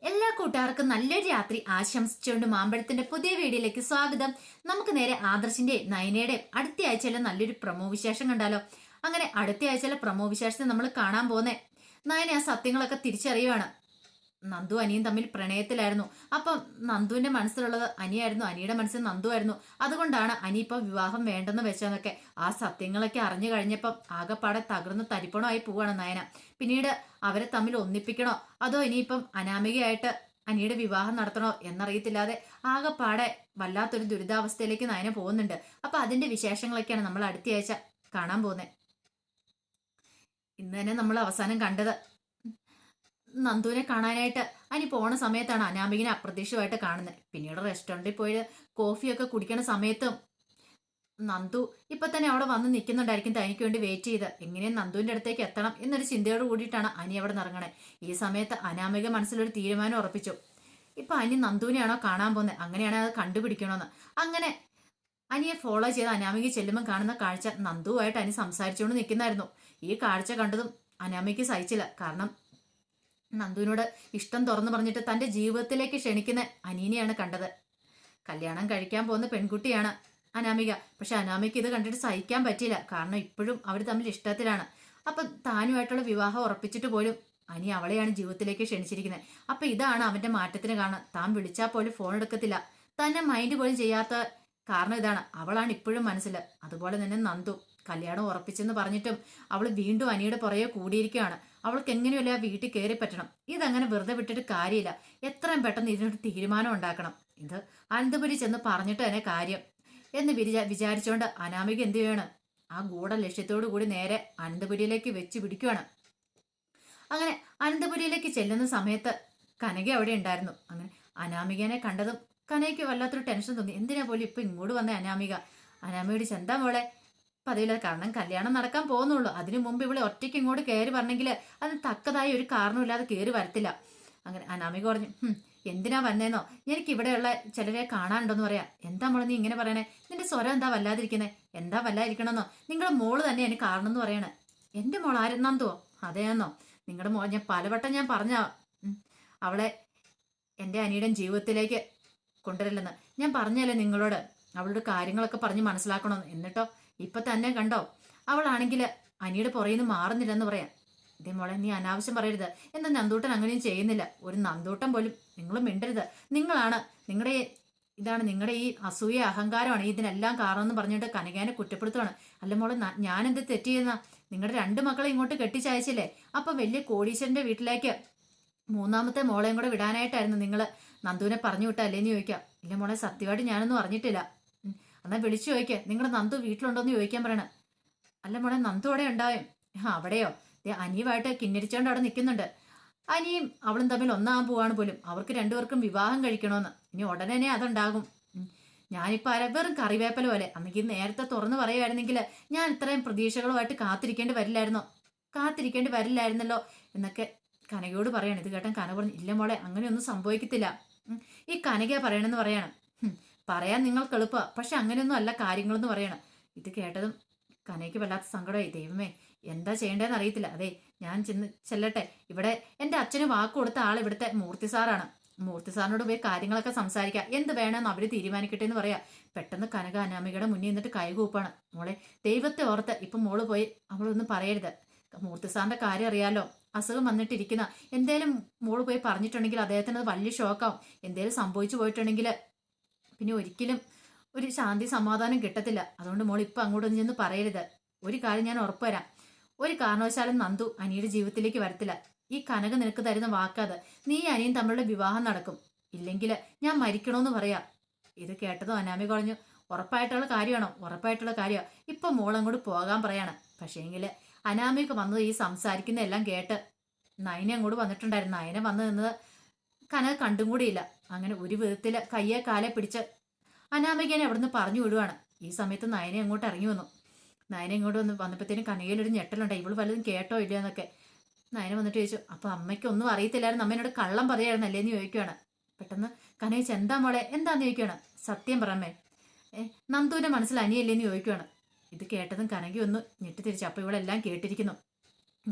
എല്ലാ കൂട്ടുകാർക്കും നല്ലൊരു രാത്രി ആശംസിച്ചുകൊണ്ട് മാമ്പഴത്തിന്റെ പുതിയ വീഡിയോയിലേക്ക് സ്വാഗതം. നമുക്ക് നേരെ ആദർശിന്റെ നയനയുടെ അടുത്ത ആഴ്ചയിലെ നല്ലൊരു പ്രമോ വിശേഷം കണ്ടാലോ. അങ്ങനെ അടുത്ത ആഴ്ചയിലെ പ്രമോ വിശേഷത്തെ നമ്മൾ കാണാൻ പോന്നേ നയന ആ സത്യങ്ങളൊക്കെ തിരിച്ചറിയുവാണ്. നന്ദു അനിയും തമ്മിൽ പ്രണയത്തിലായിരുന്നു. അപ്പം നന്ദുവിന്റെ മനസ്സിലുള്ളത് അനിയായിരുന്നു, അനിയുടെ മനസ്സിൽ നന്ദു ആയിരുന്നു. അതുകൊണ്ടാണ് അനി ഇപ്പൊ വിവാഹം വേണ്ടെന്ന് വെച്ചതെന്നൊക്കെ ആ സത്യങ്ങളൊക്കെ അറിഞ്ഞു കഴിഞ്ഞപ്പം ആകെപ്പാടെ തകർന്ന് തരിപ്പണമായി പോവാണ് നയന. പിന്നീട് അവരെ തമ്മിൽ ഒന്നിപ്പിക്കണോ അതോ ഇനിയിപ്പം അനാമികയായിട്ട് അനിയുടെ വിവാഹം നടത്തണോ എന്നറിയത്തില്ലാതെ ആകെപ്പാടെ വല്ലാത്തൊരു ദുരിതാവസ്ഥയിലേക്ക് നയന പോകുന്നുണ്ട്. അപ്പൊ അതിന്റെ വിശേഷങ്ങളൊക്കെയാണ് നമ്മൾ അടുത്തയാഴ്ച കാണാൻ പോകുന്നത്. ഇന്ന് തന്നെ നമ്മൾ അവസാനം കണ്ടത് നന്ദുവിനെ കാണാനായിട്ട് അനി പോണ സമയത്താണ് അനാമികനെ അപ്രത്യക്ഷമായിട്ട് കാണുന്നത്. പിന്നീട് റെസ്റ്റോറൻറ്റിൽ പോയി കോഫിയൊക്കെ കുടിക്കണ സമയത്തും നന്ദു ഇപ്പൊ തന്നെ അവിടെ വന്ന് നിൽക്കുന്നുണ്ടായിരിക്കും തനിക്ക് വേണ്ടി വെയിറ്റ് ചെയ്ത് എങ്ങനെയും നന്ദുവിന്റെ അടുത്തേക്ക് എത്തണം എന്നൊരു ചിന്തയോട് കൂടിയിട്ടാണ് അനി അവിടെ നിറങ്ങണേ. ഈ സമയത്ത് അനാമിക മനസ്സിലൊരു തീരുമാനം ഉറപ്പിച്ചു. ഇപ്പൊ അനി നന്ദുവിനെയാണോ കാണാൻ പോകുന്നത്, അങ്ങനെയാണോ അത് കണ്ടുപിടിക്കണമെന്ന്. അങ്ങനെ അനിയെ ഫോളോ ചെയ്ത് അനാമിക ചെല്ലുമ്പോൾ കാണുന്ന കാഴ്ച നന്ദുവായിട്ട് അനി സംസാരിച്ചുകൊണ്ട് നിൽക്കുന്നായിരുന്നു. ഈ കാഴ്ച കണ്ടതും അനാമിക്ക് സഹിച്ചില്ല. കാരണം നന്ദുവിനോട് ഇഷ്ടം തുറന്നു പറഞ്ഞിട്ട് തന്റെ ജീവിതത്തിലേക്ക് ക്ഷണിക്കുന്ന അനീനെയാണ് കണ്ടത്. കല്യാണം കഴിക്കാൻ പോകുന്ന പെൺകുട്ടിയാണ് അനാമിക. പക്ഷെ അനാമിക്ക് ഇത് കണ്ടിട്ട് സഹിക്കാൻ പറ്റിയില്ല. കാരണം ഇപ്പോഴും അവർ തമ്മിൽ ഇഷ്ടത്തിലാണ്. അപ്പൊ താനുമായിട്ടുള്ള വിവാഹം ഉറപ്പിച്ചിട്ട് പോലും അനി അവളെയാണ് ജീവിതത്തിലേക്ക് ക്ഷണിച്ചിരിക്കുന്നത്. അപ്പൊ ഇതാണ് അവന്റെ മാറ്റത്തിന് കാരണം. താൻ വിളിച്ചാൽ പോലും ഫോൺ എടുക്കത്തില്ല, തന്നെ മൈൻഡ് പോലും ചെയ്യാത്ത കാരണം ഇതാണ്. അവളാണ് ഇപ്പോഴും മനസ്സിൽ. അതുപോലെ തന്നെ നന്ദു കല്യാണം ഉറപ്പിച്ചെന്ന് പറഞ്ഞിട്ടും അവൾ വീണ്ടും അനിയുടെ പുറകെ കൂടിയിരിക്കുകയാണ്. അവൾക്ക് എങ്ങനെയല്ല വീട്ടിൽ കയറി പറ്റണം. ഇതങ്ങനെ വെറുതെ വിട്ടിട്ട് കാര്യമില്ല. എത്രയും പെട്ടെന്ന് ഇതിനൊരു തീരുമാനം ഉണ്ടാക്കണം. ഇത് അനന്തപുരി ചെന്ന് പറഞ്ഞിട്ട് തന്നെ കാര്യം എന്ന് വിചാരിച്ചുകൊണ്ട് അനാമിക എന്ത് ചെയ്യാണ്, ആ ഗൂഢ ലക്ഷ്യത്തോടു കൂടി നേരെ അനന്തപുരിയിലേക്ക് വെച്ച് പിടിക്കുകയാണ്. അങ്ങനെ അനന്തപുരിയിലേക്ക് ചെല്ലുന്ന സമയത്ത് കനക അവിടെ ഉണ്ടായിരുന്നു. അങ്ങനെ അനാമികനെ കണ്ടതും കനയ്ക്ക് വല്ലാത്തൊരു ടെൻഷൻ തോന്നി. എന്തിനാ പോലും ഇപ്പൊ ഇങ്ങോട്ട് വന്ന അനാമിക. അനാമികയോട് ചെന്താ മോളെ പതിവില്ല, കാരണം കല്യാണം നടക്കാൻ പോകുന്നുള്ളൂ. അതിനു മുമ്പ് ഇവിടെ ഒറ്റയ്ക്ക് ഇങ്ങോട്ട് കയറി പറഞ്ഞെങ്കിൽ അതിന് തക്കതായ ഒരു കാരണമില്ലാതെ കയറി വരത്തില്ല. അങ്ങനെ അനാമിക പറഞ്ഞു, എന്തിനാ വന്നേന്നോ, എനിക്ക് ഇവിടെയുള്ള ചിലരെ കാണാനുണ്ടോന്ന് പറയാം. എന്താ മോളെ നീ ഇങ്ങനെ പറയണേ, നിന്റെ സ്വരം എന്താ വല്ലാതിരിക്കുന്നേ, എന്താ വല്ലാതിരിക്കണമെന്നോ, നിങ്ങളുടെ മോള് തന്നെ എനിക്ക് കാരണം എന്ന് പറയണേ. എന്റെ മോൾ ആരെന്നാന്തോ, അതേന്നോ നിങ്ങളുടെ മോൾ, ഞാൻ പലവട്ടം ഞാൻ പറഞ്ഞ അവളെ എൻ്റെ അനിയുടെ ജീവിതത്തിലേക്ക് കൊണ്ടുവരില്ലെന്ന് ഞാൻ പറഞ്ഞല്ലേ നിങ്ങളോട്, അവളുടെ കാര്യങ്ങളൊക്കെ പറഞ്ഞ് മനസ്സിലാക്കണമെന്ന്. എന്നിട്ടോ ഇപ്പൊ തന്നെ കണ്ടോ, അവളാണെങ്കിൽ അനിയുടെ പുറയിൽ നിന്ന് മാറുന്നില്ലെന്ന് പറയാം. ഇതേ മോളെ നീ അനാവശ്യം പറയരുത്. എന്താ നന്ദൂട്ടൻ അങ്ങനെയും ചെയ്യുന്നില്ല. ഒരു നന്ദൂട്ടൻ പോലും നിങ്ങൾ മിണ്ടരുത്. നിങ്ങളാണ് നിങ്ങളുടെ ഇതാണ് നിങ്ങളുടെ ഈ അസൂയ അഹങ്കാരമാണ് ഇതിനെല്ലാം കാരണം എന്ന് പറഞ്ഞിട്ട് കനകേനെ കുറ്റപ്പെടുത്തുവാണ്. അല്ല മോളെ ഞാൻ എന്ത് തെറ്റ് ചെയ്യുന്ന, നിങ്ങളുടെ രണ്ട് മക്കളെ ഇങ്ങോട്ട് കെട്ടിച്ചയച്ചില്ലേ, അപ്പൊ വലിയ കോടീശ്വരന്റെ വീട്ടിലേക്ക് മൂന്നാമത്തെ മോളെയും കൂടെ വിടാനായിട്ടായിരുന്നു നിങ്ങൾ നന്ദുവിനെ പറഞ്ഞു വിട്ടല്ലേന്ന് ചോദിക്കാം. ഇല്ല മോളെ സത്യമായിട്ട് ഞാനൊന്നും അറിഞ്ഞിട്ടില്ല. എന്നാൽ വിളിച്ചു ചോദിക്കുക, നിങ്ങളുടെ നന്ദു വീട്ടിലുണ്ടോന്ന് ചോദിക്കാൻ പറയണ. അല്ല മോളെ നന്ദു അവിടെ ഉണ്ടാവും. അവിടെയോ, അനിയുമായിട്ട് കിന്നരിച്ചോണ്ട് അവിടെ നിൽക്കുന്നുണ്ട്. അനിയും അവളും തമ്മിൽ ഒന്നാകാൻ പോവാണ് പോലും. അവർക്ക് രണ്ടുപേർക്കും വിവാഹം കഴിക്കണമെന്ന്. ഇനി ഉടനെ അതുണ്ടാകും. ഞാനിപ്പോ വെറും കറിവേപ്പല പോലെ. അന്നെങ്കിൽ നേരത്തെ തുറന്നു പറയുമായിരുന്നെങ്കിൽ ഞാൻ ഇത്രയും പ്രതീക്ഷകളുമായിട്ട് കാത്തിരിക്കേണ്ടി വരില്ലായിരുന്നല്ലോ എന്നൊക്കെ കനകയോട് പറയാണ്. ഇത് കേട്ടാൻ കന പറഞ്ഞു, ഇല്ല മോളെ അങ്ങനെയൊന്നും സംഭവിക്കത്തില്ല. ഈ കനകയാ പറയണെന്ന് പറയണം. പറയാൻ നിങ്ങൾക്ക് എളുപ്പ, പക്ഷെ അങ്ങനെയൊന്നും അല്ല കാര്യങ്ങളെന്ന് പറയണം. ഇത് കേട്ടതും കനയ്ക്ക് വല്ലാത്ത സങ്കടമായി. ദൈവമേ എന്താ ചെയ്യേണ്ടതെന്ന് അറിയത്തില്ല. അതെ ഞാൻ ചെല്ലട്ടെ. ഇവിടെ എൻ്റെ അച്ഛന് വാക്ക് കൊടുത്ത ആൾ ഇവിടുത്തെ മൂർത്തി സാറാണ്. മൂർത്തി സാറിനോട് പോയി കാര്യങ്ങളൊക്കെ സംസാരിക്കാം, എന്ത് വേണമെന്ന് അവര് തീരുമാനിക്കട്ടെ എന്ന് പറയാ. പെട്ടെന്ന് കനക അനാമികയുടെ മുന്നിൽ നിന്നിട്ട് കൈകൂപ്പാണ്. മോളെ ദൈവത്തെ ഓർത്ത് ഇപ്പൊ മോള് പോയി അവളൊന്നും പറയരുത്. മൂർത്തി സാറിന്റെ കാര്യം അറിയാലോ, അസുഖം വന്നിട്ടിരിക്കുന്ന. എന്തേലും മോള് പോയി പറഞ്ഞിട്ടുണ്ടെങ്കിൽ അദ്ദേഹത്തിന് അത് വലിയ ഷോക്കാവും. എന്തേലും സംഭവിച്ചു പോയിട്ടുണ്ടെങ്കിൽ പിന്നെ ഒരിക്കലും ഒരു ശാന്തി സമാധാനം കിട്ടത്തില്ല. അതുകൊണ്ട് മോൾ ഇപ്പൊ അങ്ങോട്ടൊന്നും ചെന്ന് പറയരുത്. ഒരു കാര്യം ഞാൻ ഉറപ്പുവരാം, ഒരു കാരണവശാലും നന്ദു അനിയുടെ ജീവിതത്തിലേക്ക് വരത്തില്ല. ഈ കനക നിനക്ക് തരുന്ന വാക്കാത്, നീ അനിയും തമ്മിലുള്ള വിവാഹം നടക്കും, ഇല്ലെങ്കിൽ ഞാൻ മരിക്കണോന്ന് പറയാ. ഇത് കേട്ടതും അനാമിക പറഞ്ഞു, ഉറപ്പായിട്ടുള്ള കാര്യമാണോ? ഉറപ്പായിട്ടുള്ള കാര്യമാണ്. ഇപ്പൊ മോൾ അങ്ങോട്ട് പോകാൻ പറയാണ്. പക്ഷേങ്കില് അനാമിക വന്നത് ഈ സംസാരിക്കുന്ന എല്ലാം കേട്ട് നയന അങ്ങോട്ട് വന്നിട്ടുണ്ടായിരുന്നു. നയന വന്നു നിന്നത് കനക കണ്ടും കൂടിയില്ല. അങ്ങനെ ഒരു വിധത്തില് കയ്യെ കാലെ പിടിച്ച് അനാമികനെ അവിടുന്ന് പറഞ്ഞു വിടുവാണ്. ഈ സമയത്ത് നയന അങ്ങോട്ട് ഇറങ്ങി വന്നു. നയന ഇങ്ങോട്ട് വന്നപ്പോഴത്തേനും കനകയിലൊരു ഞെട്ടലുണ്ടായി. ഇവള് വല്ലതും കേട്ടോ ഇല്ല എന്നൊക്കെ. നയന വന്നിട്ട് ചോദിച്ചു, അപ്പൊ അമ്മയ്ക്ക് ഒന്നും അറിയത്തില്ലായിരുന്നു, അമ്മേനോട് കള്ളം പറയായിരുന്നല്ലേ എന്ന് ചോദിക്കുവാണ്. പെട്ടെന്ന് കനക എന്താ മോളെ എന്താന്ന് ചോദിക്കുവാണ്. സത്യം പറമ്മേ, നന്ദുവിന്റെ മനസ്സിൽ അനിയല്ലേന്ന് ചോദിക്കുവാണ്. ഇത് കേട്ടതും കനക ഒന്ന് ഞെട്ടിത്തിരിച്ചു. അപ്പൊ ഇവളെല്ലാം കേട്ടിരിക്കുന്നു.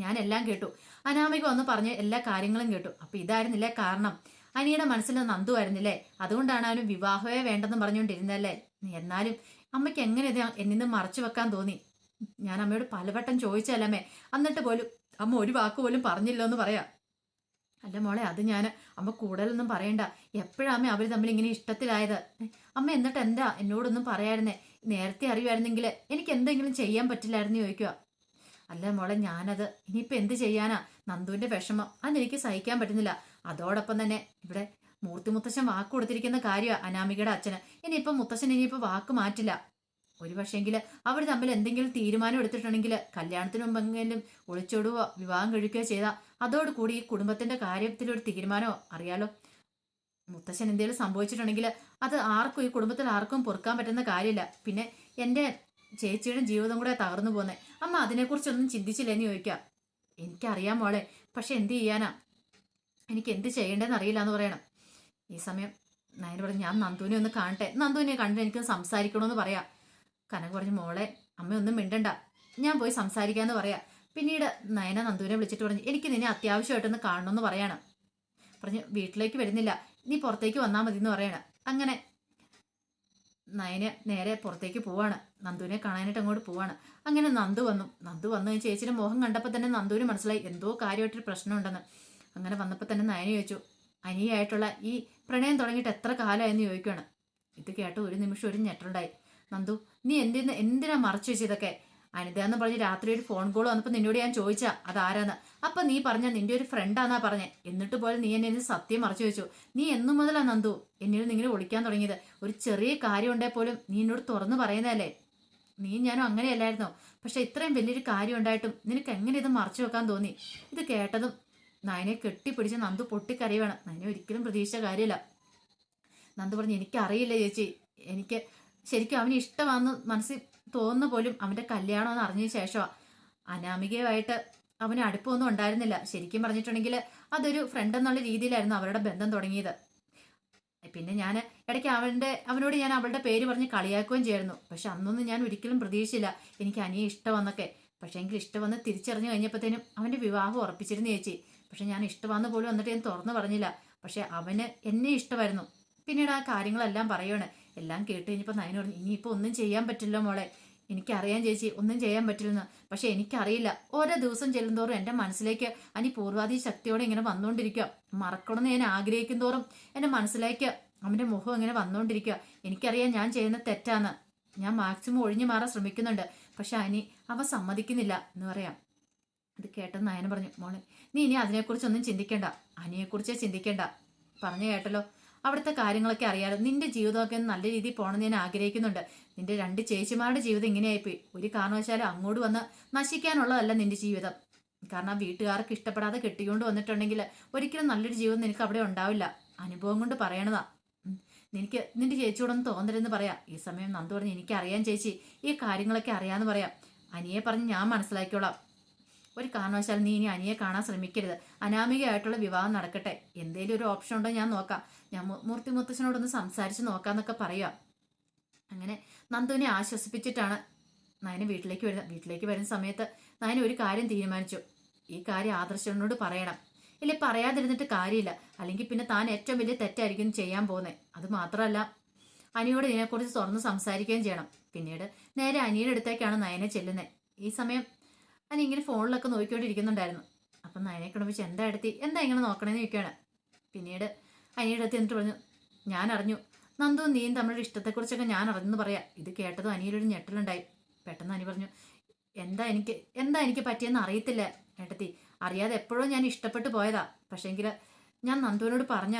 ഞാൻ എല്ലാം കേട്ടു. അനാമിക വന്ന് പറഞ്ഞ എല്ലാ കാര്യങ്ങളും കേട്ടു. അപ്പൊ ഇതായിരുന്നില്ലേ കാരണം? അനിയുടെ മനസ്സിൽ നന്ദു ആയിരുന്നില്ലേ? അതുകൊണ്ടാണ് അവന് വിവാഹമേ വേണ്ടെന്ന് പറഞ്ഞുകൊണ്ടിരുന്നല്ലേ? എന്നാലും അമ്മയ്ക്ക് എങ്ങനെ ഇത് എന്നിന്ന് മറച്ചു വെക്കാൻ തോന്നി? ഞാൻ അമ്മയോട് പലവട്ടം ചോദിച്ചല്ലമ്മേ, എന്നിട്ട് പോലും അമ്മ ഒരു വാക്ക് പോലും പറഞ്ഞില്ലോ എന്ന് പറയാ. അല്ല മോളെ, അത് ഞാൻ അമ്മ കൂടുതലൊന്നും പറയണ്ട. എപ്പോഴാമ്മ അവർ തമ്മിൽ ഇങ്ങനെ ഇഷ്ടത്തിലായത്? അമ്മ എന്നിട്ട് എന്താ എന്നോടൊന്നും പറയായിരുന്നേ? നേരത്തെ അറിയുമായിരുന്നെങ്കിൽ എനിക്ക് എന്തെങ്കിലും ചെയ്യാൻ പറ്റില്ലായിരുന്നു ചോദിക്കുക. അല്ല മോളെ, ഞാനത് ഇനിയിപ്പോ എന്ത് ചെയ്യാനാ? നന്ദുവിന്റെ വിഷമം അതെനിക്ക് സഹിക്കാൻ പറ്റുന്നില്ല. അതോടൊപ്പം തന്നെ ഇവിടെ മൂർത്തി മുത്തശ്ശൻ വാക്ക് കൊടുത്തിരിക്കുന്ന കാര്യമാണ് അനാമികയുടെ അച്ഛന്. ഇനിയിപ്പോ മുത്തശ്ശൻ ഇനിയിപ്പോ വാക്ക് മാറ്റില്ല. ഒരു പക്ഷേങ്കില് അവർ തമ്മിൽ എന്തെങ്കിലും തീരുമാനം എടുത്തിട്ടുണ്ടെങ്കിൽ കല്യാണത്തിന് മുമ്പെങ്കിലും ഒളിച്ചോടുകയോ വിവാഹം കഴിക്കുകയോ ചെയ്താൽ അതോടുകൂടി ഈ കുടുംബത്തിന്റെ കാര്യത്തിലൊരു തീരുമാനമോ അറിയാലോ. മുത്തശ്ശൻ എന്തെങ്കിലും സംഭവിച്ചിട്ടുണ്ടെങ്കിൽ അത് ആർക്കും, ഈ കുടുംബത്തിൽ ആർക്കും പൊറുക്കാൻ പറ്റുന്ന കാര്യമില്ല. പിന്നെ എൻ്റെ ചേച്ചിയുടെ ജീവിതം കൂടെ തകർന്നു പോന്നെ. അമ്മ അതിനെക്കുറിച്ചൊന്നും ചിന്തിച്ചില്ലെന്ന് ചോദിക്കാം. എനിക്കറിയാം മോളെ, പക്ഷെ എന്ത് ചെയ്യാനാ? എനിക്ക് എന്ത് ചെയ്യേണ്ടതെന്ന് അറിയില്ല എന്ന് പറയണം. ഈ സമയം നയന പറഞ്ഞു, ഞാൻ നന്ദുവിനെ ഒന്ന് കാണട്ടെ, നന്ദുവിനെ കണ്ടിട്ട് എനിക്ക് സംസാരിക്കണമെന്ന് പറയാം. കനക പറഞ്ഞു, മോളെ അമ്മയൊന്നും മിണ്ടണ്ട, ഞാൻ പോയി സംസാരിക്കാന്ന് പറയാ. പിന്നീട് നയന നന്ദുവിനെ വിളിച്ചിട്ട് പറഞ്ഞു, എനിക്ക് നിന്നെ അത്യാവശ്യമായിട്ടൊന്ന് കാണണമെന്ന് പറയാണ്. പറഞ്ഞു, വീട്ടിലേക്ക് വരുന്നില്ല, നീ പുറത്തേക്ക് വന്നാൽ മതി എന്ന് പറയണം. അങ്ങനെ നയന് നേരെ പുറത്തേക്ക് പോവാണ്, നന്ദുവിനെ കാണാനായിട്ട് അങ്ങോട്ട് പോവാണ്. അങ്ങനെ നന്ദു വന്നു ചേച്ചിയുടെ മുഖം കണ്ടപ്പോൾ തന്നെ നന്ദുവിന് മനസ്സിലായി എന്തോ കാര്യമായിട്ടൊരു പ്രശ്നമുണ്ടെന്ന്. അങ്ങനെ വന്നപ്പോൾ തന്നെ നയന ചോദിച്ചു, അനിയായിട്ടുള്ള ഈ പ്രണയം തുടങ്ങിയിട്ട് എത്ര കാലമായെന്ന് ചോദിക്കുകയാണ്. ഇത് കേട്ട് ഒരു നിമിഷം ഒരു ഞെട്ടുണ്ടായി. നന്ദു, നീ എന്തിനാ മറച്ചു വെച്ചതൊക്കെ? അനിത എന്ന് പറഞ്ഞ് രാത്രി ഒരു ഫോൺ കോൾ വന്നപ്പോൾ നിന്നോട് ഞാൻ ചോദിച്ചാ അതാരാന്ന്. അപ്പൊ നീ പറഞ്ഞ നിന്റെ ഒരു ഫ്രണ്ടാന്നാ പറഞ്ഞേ. എന്നിട്ട് പോലും നീ എന്നെ സത്യം മറച്ചു വെച്ചു. നീ എന്നു മുതലാ നന്ദു എന്നിൽ നിങ്ങനെ ഒളിക്കാൻ തുടങ്ങിയത്? ഒരു ചെറിയ കാര്യം ഉണ്ടേ പോലും നീ എന്നോട് തുറന്നു പറയുന്നതല്ലേ? നീ ഞാനും അങ്ങനെയല്ലായിരുന്നോ? പക്ഷെ ഇത്രയും വലിയൊരു കാര്യം ഉണ്ടായിട്ടും നിനക്ക് എങ്ങനെ ഇത് മറച്ചു വെക്കാൻ തോന്നി? ഇത് കേട്ടതും നയനെ കെട്ടിപ്പിടിച്ച് നന്ദു പൊട്ടിക്കരയുവാണ്. നയനെ ഒരിക്കലും പ്രതീക്ഷിച്ച കാര്യമില്ല. നന്ദു പറഞ്ഞു, എനിക്കറിയില്ല ചേച്ചി, എനിക്ക് ശരിക്കും അവന് ഇഷ്ടമാണെന്ന് മനസ്സിൽ തോന്നുന്ന പോലും അവന്റെ കല്യാണം എന്ന് അറിഞ്ഞ ശേഷമാണ്. അനാമികയുമായിട്ട് അവന് അടുപ്പമൊന്നും ഉണ്ടായിരുന്നില്ല. ശരിക്കും പറഞ്ഞിട്ടുണ്ടെങ്കിൽ അതൊരു ഫ്രണ്ട് എന്നുള്ള രീതിയിലായിരുന്നു അവരുടെ ബന്ധം തുടങ്ങിയത്. പിന്നെ ഞാൻ ഇടയ്ക്ക് അവനോട് ഞാൻ അവളുടെ പേര് പറഞ്ഞ് കളിയാക്കുകയും ചെയ്യായിരുന്നു. പക്ഷെ അന്നൊന്നും ഞാൻ ഒരിക്കലും പ്രതീക്ഷിച്ചില്ല എനിക്ക് അനിയെ ഇഷ്ടമെന്നൊക്കെ. പക്ഷേ എങ്കിൽ ഇഷ്ടമെന്ന് തിരിച്ചറിഞ്ഞു കഴിഞ്ഞപ്പോഴത്തേനും അവന്റെ വിവാഹം ഉറപ്പിച്ചിരുന്നു ചേച്ചി. പക്ഷെ ഞാൻ ഇഷ്ടമാണെന്ന് പോലും വന്നിട്ട് ഞാൻ തുറന്നു പറഞ്ഞില്ല. പക്ഷെ അവന് എന്നെ ഇഷ്ടമായിരുന്നു. പിന്നീട് ആ കാര്യങ്ങളെല്ലാം പറയുകയാണ്. എല്ലാം കേട്ട് കഴിഞ്ഞപ്പോൾ നയന പറഞ്ഞു, ഇനിയിപ്പോൾ ഒന്നും ചെയ്യാൻ പറ്റില്ല മോളെ, എനിക്കറിയാം ചേച്ചി, ഒന്നും ചെയ്യാൻ പറ്റില്ലെന്ന്. പക്ഷെ എനിക്കറിയില്ല, ഓരോ ദിവസം ചെല്ലുന്തോറും എൻ്റെ മനസ്സിലേക്ക് അനി പൂർവാധി ശക്തിയോടെ ഇങ്ങനെ വന്നുകൊണ്ടിരിക്കുക. മറക്കണമെന്ന് ഞാൻ ആഗ്രഹിക്കും തോറും എൻ്റെ മനസ്സിലേക്ക് അവൻ്റെ മുഖം ഇങ്ങനെ വന്നുകൊണ്ടിരിക്കുക. എനിക്കറിയാം ഞാൻ ചെയ്യുന്ന തെറ്റാന്ന്. ഞാൻ മാക്സിമം ഒഴിഞ്ഞു മാറാൻ ശ്രമിക്കുന്നുണ്ട്. പക്ഷെ അവ സമ്മതിക്കുന്നില്ല എന്ന് പറയാം. ഇത് കേട്ടെന്ന് നയന പറഞ്ഞു, മോളെ നീ ഇനി അതിനെക്കുറിച്ചൊന്നും ചിന്തിക്കേണ്ട, അനിയെക്കുറിച്ചേ ചിന്തിക്കേണ്ട. പറഞ്ഞു കേട്ടല്ലോ, അവിടുത്തെ കാര്യങ്ങളൊക്കെ അറിയാലോ. നിന്റെ ജീവിതമൊക്കെ നല്ല രീതിയിൽ പോകണമെന്ന് ഞാൻ ആഗ്രഹിക്കുന്നുണ്ട്. നിന്റെ 2 ചേച്ചിമാരുടെ ജീവിതം ഇങ്ങനെയായിപ്പോയി. ഒരു കാരണവശാലും അങ്ങോട്ട് വന്ന് നശിക്കാനുള്ളതല്ല നിന്റെ ജീവിതം. കാരണം ആ വീട്ടുകാർക്ക് ഇഷ്ടപ്പെടാതെ കെട്ടിക്കൊണ്ട് വന്നിട്ടുണ്ടെങ്കിൽ ഒരിക്കലും നല്ലൊരു ജീവിതം നിനക്ക് അവിടെ ഉണ്ടാവില്ല. അനുഭവം കൊണ്ട് പറയണതാ. നിനക്ക് നിന്റെ ചേച്ചിയോടൊന്നും തോന്നരുതെന്ന് പറയാം. ഈ സമയം നന്ദു പറഞ്ഞ്, എനിക്കറിയാം ചേച്ചി, ഈ കാര്യങ്ങളൊക്കെ അറിയാമെന്ന് പറയാം. അനിയെ പറഞ്ഞ് ഞാൻ മനസ്സിലാക്കിയോളാം. ഒരു കാരണവശാലും നീ ഇനി അനിയെ കാണാൻ ശ്രമിക്കരുത്. അനാമികയായിട്ടുള്ള വിവാഹം നടക്കട്ടെ. എന്തേലും ഒരു ഓപ്ഷൻ ഉണ്ടോ ഞാൻ നോക്കാം. ഞാൻ മൂർത്തി മുത്തച്ഛനോടൊന്ന് സംസാരിച്ച് നോക്കാന്നൊക്കെ പറയുക. അങ്ങനെ നന്ദുവിനെ ആശ്വസിപ്പിച്ചിട്ടാണ് നയന വീട്ടിലേക്ക് വരുന്ന സമയത്ത് നയന ഒരു കാര്യം തീരുമാനിച്ചു. ഈ കാര്യം ആദർശനോട് പറയണം. ഇല്ല, പറയാതിരുന്നിട്ട് കാര്യമില്ല. അല്ലെങ്കിൽ പിന്നെ താൻ ഏറ്റവും വലിയ തെറ്റായിരിക്കും ചെയ്യാൻ പോകുന്നത്. അത് മാത്രമല്ല, അനിയോട് ഇതിനെക്കുറിച്ച് തുറന്ന് സംസാരിക്കുകയും ചെയ്യണം. പിന്നീട് നേരെ അനിയുടെ അടുത്തേക്കാണ് നയനെ ചെല്ലുന്നത്. ഈ സമയം അനി ഇങ്ങനെ ഫോണിലൊക്കെ നോക്കിക്കൊണ്ടിരിക്കുന്നുണ്ടായിരുന്നു. അപ്പം നയനെ കിടപ്പിച്ച്, എന്താ ഇങ്ങനെ നോക്കണേന്ന് ചോദിക്കുകയാണ്. പിന്നീട് അനിയുടെ അടുത്ത് എന്നിട്ട് പറഞ്ഞു, ഞാൻ അറിഞ്ഞു നന്ദു നീയും തമ്മിലുള്ള ഇഷ്ടത്തെക്കുറിച്ചൊക്കെ ഞാൻ അറിഞ്ഞെന്ന് പറയാം. ഇത് കേട്ടതും അനിയിലൊരു ഞെട്ടലുണ്ടായി. പെട്ടെന്ന് അനി പറഞ്ഞു, എന്താ എനിക്ക് പറ്റിയെന്ന് അറിയത്തില്ല ഏട്ടത്തി. അറിയാതെ എപ്പോഴും ഞാൻ ഇഷ്ടപ്പെട്ടു പോയതാ. പക്ഷേങ്കിൽ ഞാൻ നന്ദുവിനോട് പറഞ്ഞ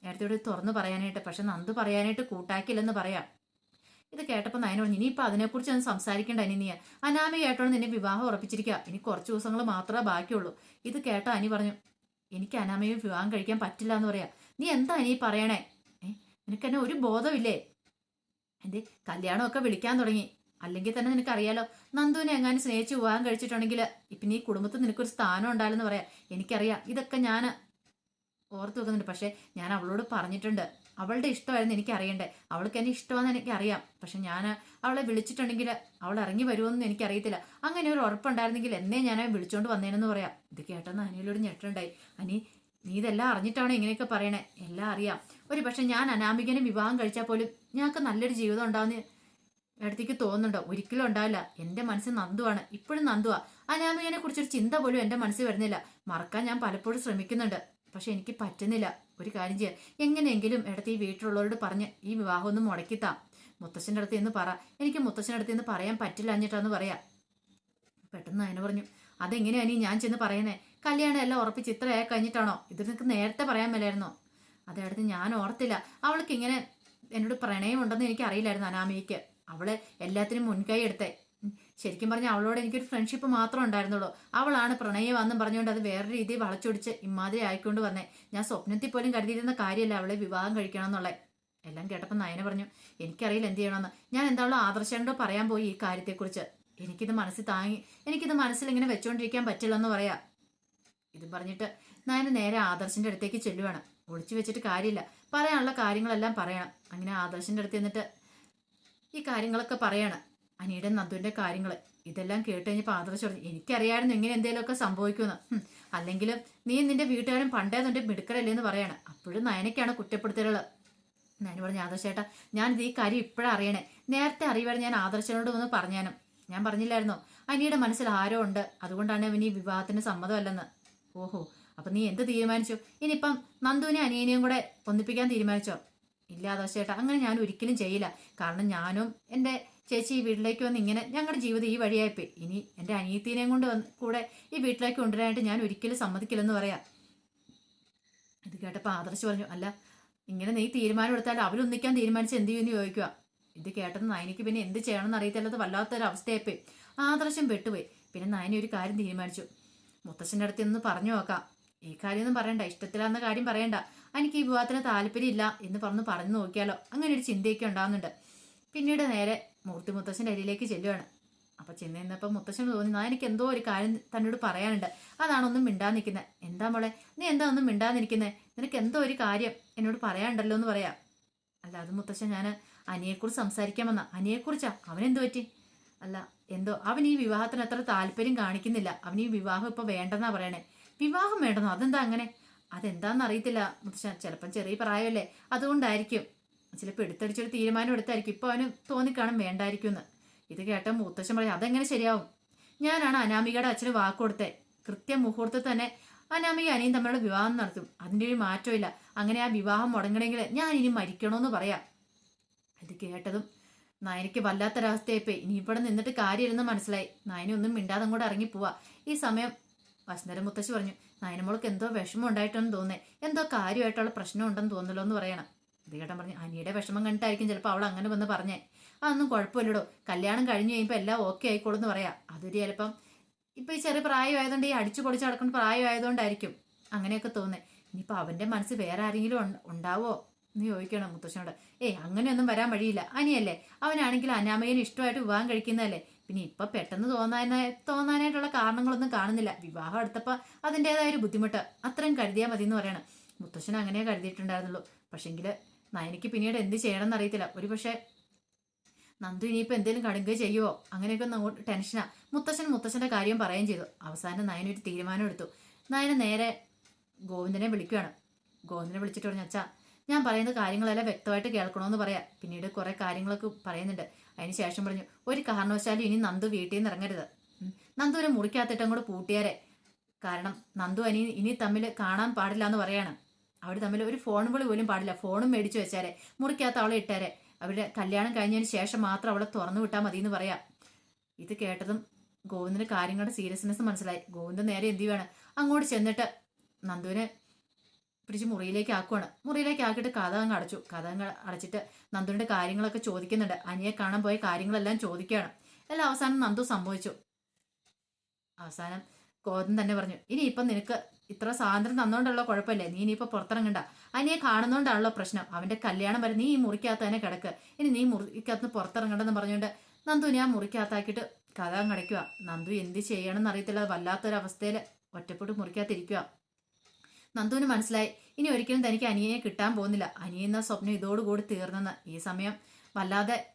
ഏട്ടത്തിയോട് തുറന്നു പറയാനായിട്ട്. പക്ഷെ നന്ദു പറയാനായിട്ട് കൂട്ടാക്കില്ലെന്ന് പറയാം. ഇത് കേട്ടപ്പോൾ നയന പറഞ്ഞു, ഇനിയിപ്പോൾ അതിനെക്കുറിച്ച് ഒന്ന് സംസാരിക്കേണ്ട അനി. നീ അനാമികയായിട്ടാണ് നിന്നെ വിവാഹം ഉറപ്പിച്ചിരിക്കുക. ഇനി കുറച്ച് ദിവസങ്ങൾ മാത്രമേ ബാക്കിയുള്ളൂ. ഇത് കേട്ട അനി പറഞ്ഞു, എനിക്ക് അനാമികയെ വിവാഹം കഴിക്കാൻ പറ്റില്ല എന്ന് പറയാം. നീ എന്താ അനി പറയണേ? നിനക്കെന്നെ ഒരു ബോധമില്ലേ? എന്തേ കല്യാണമൊക്കെ വിളിക്കാൻ തുടങ്ങി. അല്ലെങ്കിൽ തന്നെ നിനക്കറിയാലോ, നന്ദുവിനെ എങ്ങാനും സ്നേഹിച്ച് വിവാഹം കഴിച്ചിട്ടുണ്ടെങ്കിൽ ഇപ്പം ഈ കുടുംബത്തിൽ നിനക്കൊരു സ്ഥാനം ഉണ്ടാവില്ലെന്ന് പറയാം. എനിക്കറിയാം. ഇതൊക്കെ ഞാൻ ഓർത്ത് വെക്കുന്നുണ്ട്. പക്ഷെ ഞാൻ അവളോട് പറഞ്ഞിട്ടുണ്ട്, അവളുടെ ഇഷ്ടമായിരുന്നു എനിക്ക് അറിയണ്ടേ. അവൾക്ക് എന്നെ ഇഷ്ടമാണെന്ന് എനിക്കറിയാം. പക്ഷെ ഞാൻ അവളെ വിളിച്ചിട്ടുണ്ടെങ്കിൽ അവൾ ഇറങ്ങി വരുമെന്ന് എനിക്കറിയത്തില്ല. അങ്ങനെ ഒരു ഉറപ്പുണ്ടായിരുന്നെങ്കിൽ എന്നെ ഞാൻ വിളിച്ചോണ്ട് വന്നേനെന്ന് പറയാം. ഇത് കേട്ടെന്ന് അനിയിലൂടെ ഞെട്ടുണ്ടായി. അനി, നീ ഇതെല്ലാം അറിഞ്ഞിട്ടാണോ ഇങ്ങനെയൊക്കെ പറയണേ? എല്ലാം അറിയാം. ഒരു പക്ഷെ ഞാൻ അനാമികനെ വിവാഹം കഴിച്ചാൽ പോലും ഞങ്ങൾക്ക് നല്ലൊരു ജീവിതം ഉണ്ടാവുന്ന ഇടത്തേക്ക് തോന്നുന്നുണ്ടോ? ഒരിക്കലും ഉണ്ടാവില്ല. എന്റെ മനസ്സ് നന്ദുവാണ്, ഇപ്പോഴും നന്ദുവാ. അനാമികനെ കുറിച്ചൊരു ചിന്ത പോലും എന്റെ മനസ്സിൽ വരുന്നില്ല. മറക്കാൻ ഞാൻ പലപ്പോഴും ശ്രമിക്കുന്നുണ്ട്, പക്ഷെ എനിക്ക് പറ്റുന്നില്ല. ഒരു കാര്യം ചെയ്യാം, എങ്ങനെയെങ്കിലും ഇടത്ത് ഈ വീട്ടിലുള്ളവരോട് പറഞ്ഞ് ഈ വിവാഹം ഒന്ന് മുടക്കിത്താം. മുത്തശ്ശൻ്റെ അടുത്ത് നിന്ന് പറ. എനിക്ക് മുത്തശ്ശൻ്റെ അടുത്ത് നിന്ന് പറയാൻ പറ്റില്ല എന്നിട്ടാന്ന് പറയാം. പെട്ടെന്ന് അതിനെ പറഞ്ഞു, അതെങ്ങനെയാണ് ഞാൻ ചെന്ന് പറയുന്നേ? കല്യാണം എല്ലാം ഉറപ്പിച്ച് ഇത്രയായി കഴിഞ്ഞിട്ടാണോ? ഇത് നിനക്ക് നേരത്തെ പറയാൻ മേലായിരുന്നോ? അതടുത്ത് ഞാൻ ഓർത്തില്ല. അവൾക്ക് ഇങ്ങനെ എന്നോട് പ്രണയം ഉണ്ടെന്ന് എനിക്ക് അറിയില്ലായിരുന്നു അനാമികയ്ക്ക്. അവള് എല്ലാത്തിനും മുൻകൈ എടുത്തേ. ശരിക്കും പറഞ്ഞാൽ അവളോട് എനിക്കൊരു ഫ്രണ്ട്ഷിപ്പ് മാത്രം ഉണ്ടായിരുന്നുള്ളൂ. അവളാണ് പ്രണയമാണെന്നും പറഞ്ഞുകൊണ്ട് അത് വേറെ രീതിയിൽ വളച്ചൊടിച്ച് ഇമാതിരി ആയിക്കൊണ്ട് വന്നേ. ഞാൻ സ്വപ്നത്തിൽ പോലും കരുതിയിരുന്ന കാര്യമല്ല അവളെ വിവാഹം കഴിക്കണം എന്നുള്ളത്. എല്ലാം കേട്ടപ്പോൾ നയന പറഞ്ഞു, എനിക്കറിയില്ല എന്ത് ചെയ്യണമെന്ന്. ഞാൻ എന്താണല്ലോ ആദർശനോട് പറയാൻ പോയി ഈ കാര്യത്തെക്കുറിച്ച്. എനിക്കിത് മനസ്സിൽ ഇങ്ങനെ വെച്ചുകൊണ്ടിരിക്കാൻ പറ്റില്ലെന്ന് പറയാ. ഇത് പറഞ്ഞിട്ട് നയന നേരെ ആദർശിന്റെ അടുത്തേക്ക് ചെല്ലുവാണ്. ഒളിച്ചു വെച്ചിട്ട് കാര്യമില്ല, പറയാനുള്ള കാര്യങ്ങളെല്ലാം പറയണം. അങ്ങനെ ആദർശിന്റെ അടുത്ത് എന്നിട്ട് ഈ കാര്യങ്ങളൊക്കെ പറയാണ്, അനിയുടെ നന്ദുവിന്റെ കാര്യങ്ങൾ. ഇതെല്ലാം കേട്ട് കഴിഞ്ഞപ്പോൾ ആദർശ് പറഞ്ഞു, എനിക്കറിയായിരുന്നു ഇങ്ങനെ എന്തെങ്കിലുമൊക്കെ സംഭവിക്കുമെന്ന്. അല്ലെങ്കിലും നീ നിന്റെ വീട്ടുകാരൻ പണ്ടേ നിന്റെ മിടുക്കരല്ലേ എന്ന് പറയാണ്. അപ്പോഴും നയനയ്ക്കാണ് കുറ്റപ്പെടുത്തലുകൾ. നയന പറഞ്ഞു, ആദർശേട്ടാ, ഞാനിത് ഈ കാര്യം ഇപ്പോഴാണ് അറിയണേ. നേരത്തെ അറിയുവാണ് ഞാൻ ആദർശനോട് ഒന്ന് പറഞ്ഞാനും. ഞാൻ പറഞ്ഞില്ലായിരുന്നോ അനിയുടെ മനസ്സിൽ ആരോ ഉണ്ട്, അതുകൊണ്ടാണ് അവൻ ഈ വിവാഹത്തിന് സമ്മതമല്ലെന്ന്. ഓഹോ, അപ്പൊ നീ എന്ത് തീരുമാനിച്ചു? ഇനിയിപ്പം നന്ദുവിനെ അനിയനെയും കൂടെ ഒന്നിപ്പിക്കാൻ തീരുമാനിച്ചോ? ഇല്ല ആദർശേട്ടാ, അങ്ങനെ ഞാൻ ഒരിക്കലും ചെയ്യില്ല. കാരണം ഞാനും എൻ്റെ ചേച്ചി ഈ വീട്ടിലേക്ക് വന്ന് ഇങ്ങനെ ഞങ്ങളുടെ ജീവിതം ഈ വഴിയായിപ്പോയി. ഇനി എൻ്റെ അനിയത്തിനെയും കൊണ്ട് കൂടെ ഈ വീട്ടിലേക്ക് കൊണ്ടുവരാനായിട്ട് ഞാൻ ഒരിക്കലും സമ്മതിക്കില്ലെന്ന് പറയാം. ഇത് കേട്ടപ്പോൾ ആദർശ് പറഞ്ഞു, അല്ല ഇങ്ങനെ നീ തീരുമാനം എടുത്താൽ അവരൊന്നിക്കാൻ തീരുമാനിച്ച് എന്ത് ചെയ്യുമെന്ന് ചോദിക്കുക. ഇത് കേട്ടത് നയനിക്ക് പിന്നെ എന്ത് ചെയ്യണമെന്ന് അറിയത്തില്ലത് വല്ലാത്തൊരു അവസ്ഥയായിപ്പോയി. ആദർശം പെട്ടുപോയി. പിന്നെ നയനി ഒരു കാര്യം തീരുമാനിച്ചു, മുത്തശ്ശൻ്റെ അടുത്ത് നിന്ന് പറഞ്ഞു നോക്കാം. ഈ കാര്യമൊന്നും പറയണ്ട, ഇഷ്ടത്തിലാന്ന കാര്യം പറയണ്ട, എനിക്ക് ഈ വിവാഹത്തിന് താല്പര്യമില്ല എന്ന് പറഞ്ഞു നോക്കിയാലോ, അങ്ങനെ ഒരു ചിന്തയൊക്കെ ഉണ്ടാകുന്നുണ്ട്. പിന്നീട് നേരെ മൂർത്തി മുത്തശ്ശൻ്റെ അരിയിലേക്ക് ചെല്ലുവാണ്. അപ്പൊ ചെന്ന് നിന്നപ്പോൾ മുത്തശ്ശന് തോന്നി, എനിക്ക് എന്തോ ഒരു കാര്യം തന്നോട് പറയാനുണ്ട്, അതാണ് ഒന്നും മിണ്ടാ നിൽക്കുന്നത്. എന്താ മോളെ, നീ എന്താ ഒന്നും മിണ്ടാ നിൽക്കുന്നത്? നിനക്ക് എന്തോ ഒരു കാര്യം എന്നോട് പറയാനുണ്ടല്ലോ എന്ന് പറയാം. അല്ല അത് മുത്തശ്ശൻ, ഞാൻ അനിയെക്കുറിച്ച് സംസാരിക്കാൻ വന്ന. അനിയെക്കുറിച്ചാ? അവനെന്തോ പറ്റി? അല്ല എന്തോ അവൻ ഈ വിവാഹത്തിന് അത്ര താല്പര്യം കാണിക്കുന്നില്ല. അവൻ ഈ വിവാഹം ഇപ്പൊ വേണ്ടെന്നാ പറയണേ. വിവാഹം വേണ്ടെന്നോ? അതെന്താ അങ്ങനെ? അതെന്താന്ന് അറിയത്തില്ല മുത്തശ്ശൻ, ചിലപ്പം ചെറിയ പ്രായമല്ലേ, അതുകൊണ്ടായിരിക്കും. ചിലപ്പോൾ എടുത്തടിച്ചൊരു തീരുമാനം എടുത്തായിരിക്കും. ഇപ്പൊ അവന് തോന്നിക്കാണും വേണ്ടായിരിക്കും എന്ന്. ഇത് കേട്ട മുത്തശ്ശൻ പറയും, അതെങ്ങനെ ശരിയാവും? ഞാനാണ് അനാമികയുടെ അച്ഛന് വാക്ക് കൊടുത്തേ. കൃത്യം മുഹൂർത്തത്തിൽ തന്നെ അനാമിക അനിയും തമ്മിലുള്ള വിവാഹം നടത്തും. അതിൻ്റെ ഒരു മാറ്റമില്ല. അങ്ങനെ ആ വിവാഹം മുടങ്ങണമെങ്കിൽ ഞാൻ ഇനി മരിക്കണമെന്ന് പറയാം. ഇത് കേട്ടതും നയനയ്ക്ക് വല്ലാത്തൊരവസ്ഥയായിപ്പോയി. ഇനി ഇവിടെ നിന്നിട്ട് കാര്യമില്ലെന്ന് മനസ്സിലായി. നയന ഒന്നും മിണ്ടാതെ കൂടെ ഇറങ്ങി പോവാ. ഈ സമയം വസുന്ധര മുത്തശ്ശി പറഞ്ഞു, നയനമോൾക്ക് എന്തോ വിഷമം ഉണ്ടായിട്ടെന്ന് തോന്നേ, എന്തോ കാര്യമായിട്ടുള്ള പ്രശ്നം ഉണ്ടെന്ന് തോന്നല്ലോ എന്ന് പറയണം. ഇത് കേട്ടാൻ പറഞ്ഞു, അനിയുടെ വിഷമം കണ്ടിട്ടായിരിക്കും ചിലപ്പോൾ അവൾ അങ്ങനെ വന്ന് പറഞ്ഞേ. അതൊന്നും കുഴപ്പമില്ലടോ, കല്യാണം കഴിഞ്ഞ് കഴിയുമ്പോൾ എല്ലാം ഓക്കെ ആയിക്കോളും എന്ന് പറയാം. അതൊരു ചിലപ്പം ഇപ്പൊ ഈ ചെറിയ പ്രായമായതുകൊണ്ട്, ഈ അടിച്ചു പൊളിച്ച് നടക്കുന്ന പ്രായമായതുകൊണ്ടായിരിക്കും അങ്ങനെയൊക്കെ തോന്നേ. ഇനിയിപ്പോൾ അവന്റെ മനസ്സ് വേറെ ആരെങ്കിലും ഉണ്ടാവോ എന്ന് ചോദിക്കണം മുത്തശ്ശനോട്. അങ്ങനെയൊന്നും വരാൻ വഴിയില്ല. അനിയല്ലേ, അവനാണെങ്കിൽ അനാമയന് ഇഷ്ടമായിട്ട് വിവാഹം കഴിക്കുന്നതല്ലേ. പിന്നെ ഇപ്പൊ പെട്ടെന്ന് തോന്നാനായിട്ടുള്ള കാരണങ്ങളൊന്നും കാണുന്നില്ല. വിവാഹം എടുത്തപ്പോൾ അതിൻ്റെതായ ഒരു ബുദ്ധിമുട്ട് അത്രയും കരുതിയാൽ മതി എന്ന് പറയണം. മുത്തശ്ശൻ അങ്ങനെ കരുതിയിട്ടുണ്ടായിരുന്നുള്ളൂ. പക്ഷെങ്കില് നയനിക്ക് പിന്നീട് എന്ത് ചെയ്യണമെന്ന് അറിയത്തില്ല. ഒരു പക്ഷേ നന്ദു ഇനിയിപ്പോൾ എന്തെങ്കിലും കടുങ്ക ചെയ്യുവോ, അങ്ങനെയൊക്കെ അങ്ങോട്ട് ടെൻഷനാ. മുത്തശ്ശന്റെ കാര്യം പറയുകയും ചെയ്തു. അവസാനം നയന ഒരു തീരുമാനം എടുത്തു. നയന നേരെ ഗോവിന്ദനെ വിളിക്കുകയാണ്. ഗോവിന്ദനെ വിളിച്ചിട്ട് പറഞ്ഞു, അച്ഛാ ഞാൻ പറയുന്ന കാര്യങ്ങളെല്ലാം വ്യക്തമായിട്ട് കേൾക്കണമെന്ന് പറയാം. പിന്നീട് കുറെ കാര്യങ്ങളൊക്കെ പറയുന്നുണ്ട്. അതിന് ശേഷം പറഞ്ഞു, ഒരു കാരണവശാലും ഇനി നന്ദു വീട്ടിൽ നിന്ന് ഇറങ്ങരുത്. നന്ദുവിനെ മുറിക്കാത്തിട്ടും കൂടെ പൂട്ടിയാരെ. കാരണം നന്ദു ഇനി തമ്മിൽ കാണാൻ പാടില്ല എന്ന് പറയാണ്. അവർ തമ്മിൽ ഒരു ഫോൺ വിളി പോലും പാടില്ല. ഫോണും മേടിച്ചു വെച്ചാരെ, മുറിക്കകത്ത് അവളെ ഇട്ടാരെ. അവരുടെ കല്യാണം കഴിഞ്ഞതിന് ശേഷം മാത്രം അവളെ തുറന്നു വിട്ടാൽ മതി എന്ന് പറയാം. ഇത് കേട്ടതും ഗോവിന്ദന് കാര്യങ്ങളുടെ സീരിയസ്നെസ് മനസ്സിലായി. ഗോവിന്ദൻ നേരെ എന്ത് ചെയ്യുവാണ്, അങ്ങോട്ട് ചെന്നിട്ട് നന്ദുവിനെ പിടിച്ച് മുറിയിലേക്ക് ആക്കുവാണ്. മുറിയിലേക്ക് ആക്കിയിട്ട് കഥ അങ്ങ് അടച്ചു. കഥ അങ്ങ് അടച്ചിട്ട് നന്ദുവിന്റെ കാര്യങ്ങളൊക്കെ ചോദിക്കുന്നുണ്ട്. അനിയെ കാണാൻ പോയ കാര്യങ്ങളെല്ലാം ചോദിക്കുകയാണ്. എല്ലാം അവസാനം നന്ദു സംഭവിച്ചു. അവസാനം ഗോവിന്ദൻ തന്നെ പറഞ്ഞു, ഇനിയിപ്പം നിനക്ക് ഇത്ര സ്വാതന്ത്ര്യം തന്നോണ്ടുള്ള കുഴപ്പമില്ലേ, നീ ഇനിയിപ്പോൾ പുറത്തിറങ്ങണ്ട. അനിയെ കാണുന്നോണ്ടാണല്ലോ പ്രശ്നം. അവന്റെ കല്യാണം വരെ നീ ഈ മുറിക്കകത്ത് തന്നെ കിടക്ക്. ഇനി നീ മുറിക്കകത്ത് പുറത്തിറങ്ങണ്ടെന്ന് പറഞ്ഞുകൊണ്ട് നന്ദുവിനെ ആ മുറിക്കകത്താക്കിയിട്ട് കഥ അങ്ങടയ്ക്കുക. നന്ദു എന്ത് ചെയ്യണമെന്ന് അറിയത്തില്ല. വല്ലാത്തൊരവസ്ഥയിൽ ഒറ്റപ്പെട്ട് മുറിക്കകത്തിരിക്കുക. നന്ദുവിന് മനസ്സിലായി ഇനി ഒരിക്കലും തനിക്ക് അനിയനെ കിട്ടാൻ പോകുന്നില്ല. അനിയെന്ന സ്വപ്നം ഇതോടുകൂടി തീർന്നെന്ന്. ഈ സമയം വല്ലാതെ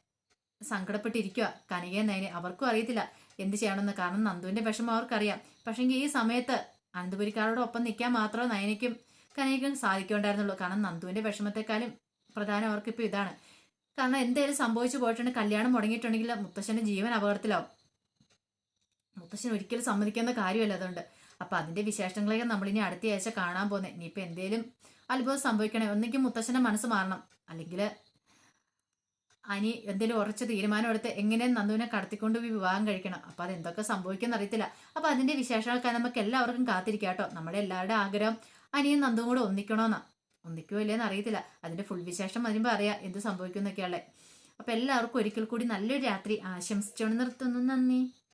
സങ്കടപ്പെട്ടിരിക്കുക കനികയും നയനെ. അവർക്കും അറിയത്തില്ല എന്ത് ചെയ്യണമെന്ന്. കാരണം നന്ദുവിന്റെ വിഷമം അവർക്കറിയാം. പക്ഷെങ്കിൽ ഈ സമയത്ത് അനന്തപുരിക്കാരോടൊപ്പം നിൽക്കാൻ മാത്രമേ നയനയ്ക്കും കനികയ്ക്കും സാധിക്കുണ്ടായിരുന്നുള്ളൂ. കാരണം നന്ദുവിന്റെ വിഷമത്തെക്കാളും പ്രധാനം അവർക്കിപ്പോൾ ഇതാണ്. കാരണം എന്തെങ്കിലും സംഭവിച്ചു പോയിട്ടുണ്ടെങ്കിൽ, കല്യാണം മുടങ്ങിയിട്ടുണ്ടെങ്കിൽ മുത്തശ്ശന്റെ ജീവൻ അപകടത്തിലാവും. മുത്തശ്ശൻ ഒരിക്കലും സമ്മതിക്കുന്ന കാര്യമല്ല. അതുകൊണ്ട് അപ്പൊ അതിന്റെ വിശേഷങ്ങളൊക്കെ നമ്മളിനി അടുത്ത ആഴ്ച കാണാൻ പോകുന്നത്. ഇനിയിപ്പൊ എന്തേലും അത്ഭുതം സംഭവിക്കണേ, ഒന്നെങ്കിൽ മുത്തശ്ശന്റെ മനസ്സ് മാറണം, അല്ലെങ്കിൽ അനി എന്തെങ്കിലും ഉറച്ച തീരുമാനം എടുത്ത് എങ്ങനെയും നന്ദുവിനെ കടത്തിക്കൊണ്ട് പോയി വിവാഹം കഴിക്കണം. അപ്പൊ അതെന്തൊക്കെ സംഭവിക്കുന്ന അറിയത്തില്ല. അപ്പൊ അതിന്റെ വിശേഷങ്ങൾക്കായി നമുക്ക് എല്ലാവർക്കും കാത്തിരിക്കാം കേട്ടോ. നമ്മുടെ എല്ലാവരുടെ ആഗ്രഹം അനിയും നന്ദുവും കൂടെ ഒന്നിക്കണോന്നാ. ഒന്നിക്കോ ഇല്ലേന്ന് അറിയത്തില്ല. അതിന്റെ ഫുൾ വിശേഷം വരുമ്പോ അറിയാം എന്ത് സംഭവിക്കും എന്നൊക്കെയുള്ളത്. അപ്പൊ എല്ലാവർക്കും ഒരിക്കൽ കൂടി നല്ലൊരു രാത്രി ആശംസിച്ചോണ്ട് നിർത്തുന്നു. നന്ദി.